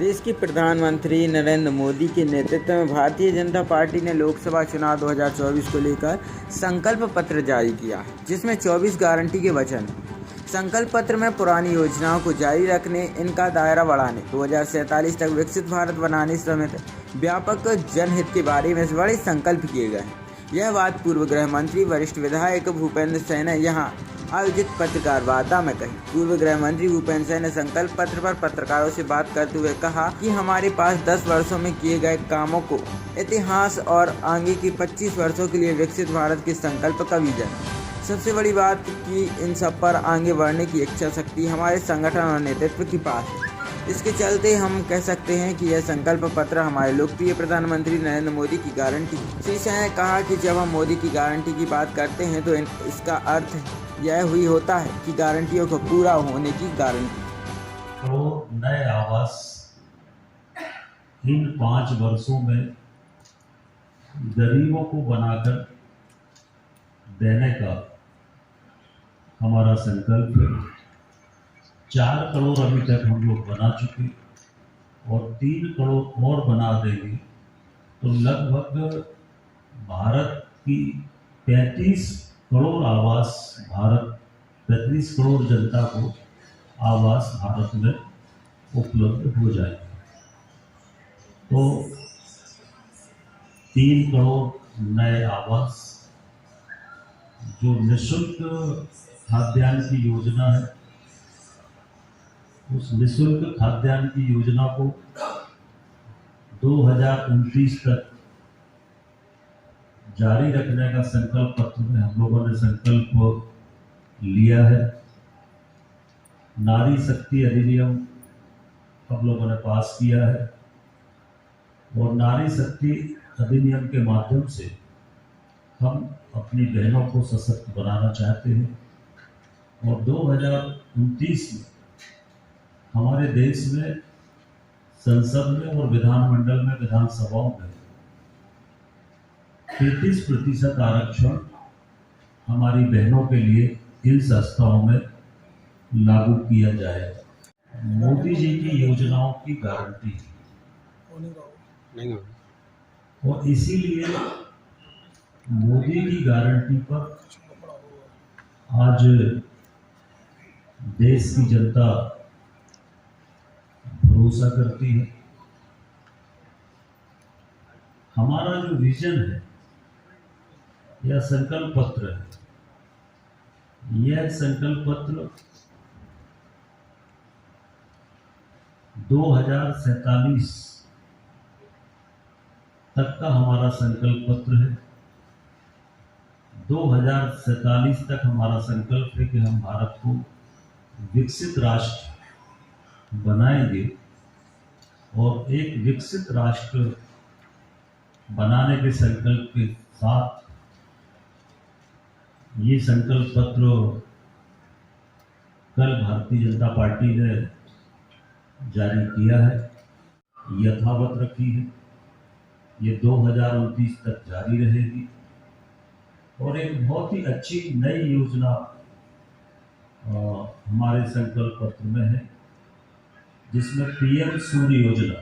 देश के प्रधानमंत्री नरेंद्र मोदी के नेतृत्व में भारतीय जनता पार्टी ने लोकसभा चुनाव 2024 को लेकर संकल्प पत्र जारी किया, जिसमें 24 गारंटी के वचन हैं। संकल्प पत्र में पुरानी योजनाओं को जारी रखने, इनका दायरा बढ़ाने, 2047 तक विकसित भारत बनाने समेत व्यापक जनहित के बारे में बड़े संकल्प किए गए हैं। यह बात पूर्व गृह मंत्री वरिष्ठ विधायक भूपेंद्र सिंह ने यहाँ आयोजित पत्रकार वार्ता में कही। पूर्व गृह मंत्री भूपेंद्र सिंह ने संकल्प पत्र पर पत्रकारों से बात करते हुए कहा कि हमारे पास 10 वर्षों में किए गए कामों को इतिहास और आगे की 25 वर्षों के लिए विकसित भारत के संकल्प का विजन। सबसे बड़ी बात कि इन सब पर आगे बढ़ने की इच्छा शक्ति हमारे संगठन और नेतृत्व के पास है। इसके चलते हम कह सकते हैं कि यह संकल्प पत्र हमारे लोकप्रिय प्रधानमंत्री नरेंद्र मोदी की गारंटी है। श्री सिंह ने कहा कि जब हम मोदी की गारंटी की बात करते हैं तो इसका अर्थ यह हुई होता है कि गारंटियों को पूरा होने की गारंटी। तो नए आवास इन 5 वर्षों में गरीबों को बनाकर देने का हमारा संकल्प है। 4 करोड़ अभी तक हम लोग बना चुके और 3 करोड़ और बना देंगे, तो लगभग भारत की 35 करोड़ आवास 35 करोड़ जनता को आवास भारत में उपलब्ध हो जाएगा। तो 3 करोड़ नए आवास, जो निःशुल्क खाद्यान्न की योजना है, उस निःशुल्क खाद्यान्न की योजना को 2029 तक जारी रखने का संकल्प पत्र में हम लोगों ने संकल्प लिया है। नारी शक्ति अधिनियम हम लोगों ने पास किया है और नारी शक्ति अधिनियम के माध्यम से हम अपनी बहनों को सशक्त बनाना चाहते हैं और 2029 में हमारे देश में संसद में और विधानमंडल में, विधानसभाओं में 33% आरक्षण हमारी बहनों के लिए इन संस्थाओं में लागू किया जाएगा। मोदी जी की योजनाओं की गारंटी और इसीलिए मोदी की गारंटी पर आज देश की जनता भरोसा करती है। हमारा जो विजन है, यह संकल्प पत्र है। यह संकल्प पत्र 2047 तक का हमारा संकल्प पत्र है। 2047 तक हमारा संकल्प है कि हम भारत को विकसित राष्ट्र बनाएंगे और एक विकसित राष्ट्र बनाने के संकल्प के साथ ये संकल्प पत्र कल भारतीय जनता पार्टी ने जारी किया है, यथावत रखी है। ये 2029 तक जारी रहेगी और एक बहुत ही अच्छी नई योजना हमारे संकल्प पत्र में है, जिसमें पीएम सूर्य योजना।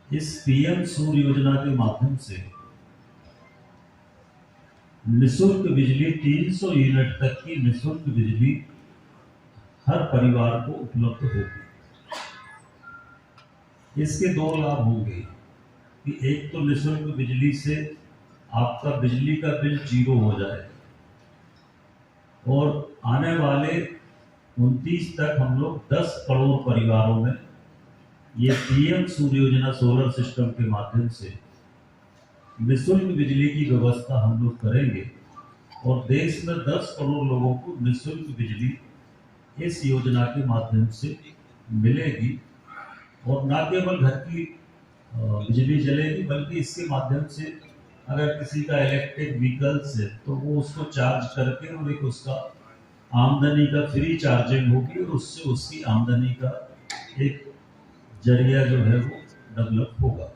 इस पीएम सूर्य योजना के माध्यम से निःशुल्क बिजली, 300 यूनिट तक की निःशुल्क बिजली हर परिवार को उपलब्ध होगी। इसके 2 लाभ होंगे कि एक तो निःशुल्क बिजली से आपका बिजली का बिल 0 हो जाए और आने वाले 29 तक हम लोग 10 करोड़ परिवारों में ये पीएम सूर्य योजना सोलर सिस्टम के माध्यम से निःशुल्क बिजली की व्यवस्था हम लोग करेंगे और देश में 10 करोड़ लोगों को निःशुल्क बिजली इस योजना के माध्यम से मिलेगी। और न केवल घर की बिजली जलेगी, बल्कि इसके माध्यम से अगर किसी का इलेक्ट्रिक व्हीकल्स है तो वो उसको चार्ज करके और एक उसका आमदनी का फ्री चार्जिंग होगी और उससे उसकी आमदनी का एक जरिया जो है वो डेवलप होगा।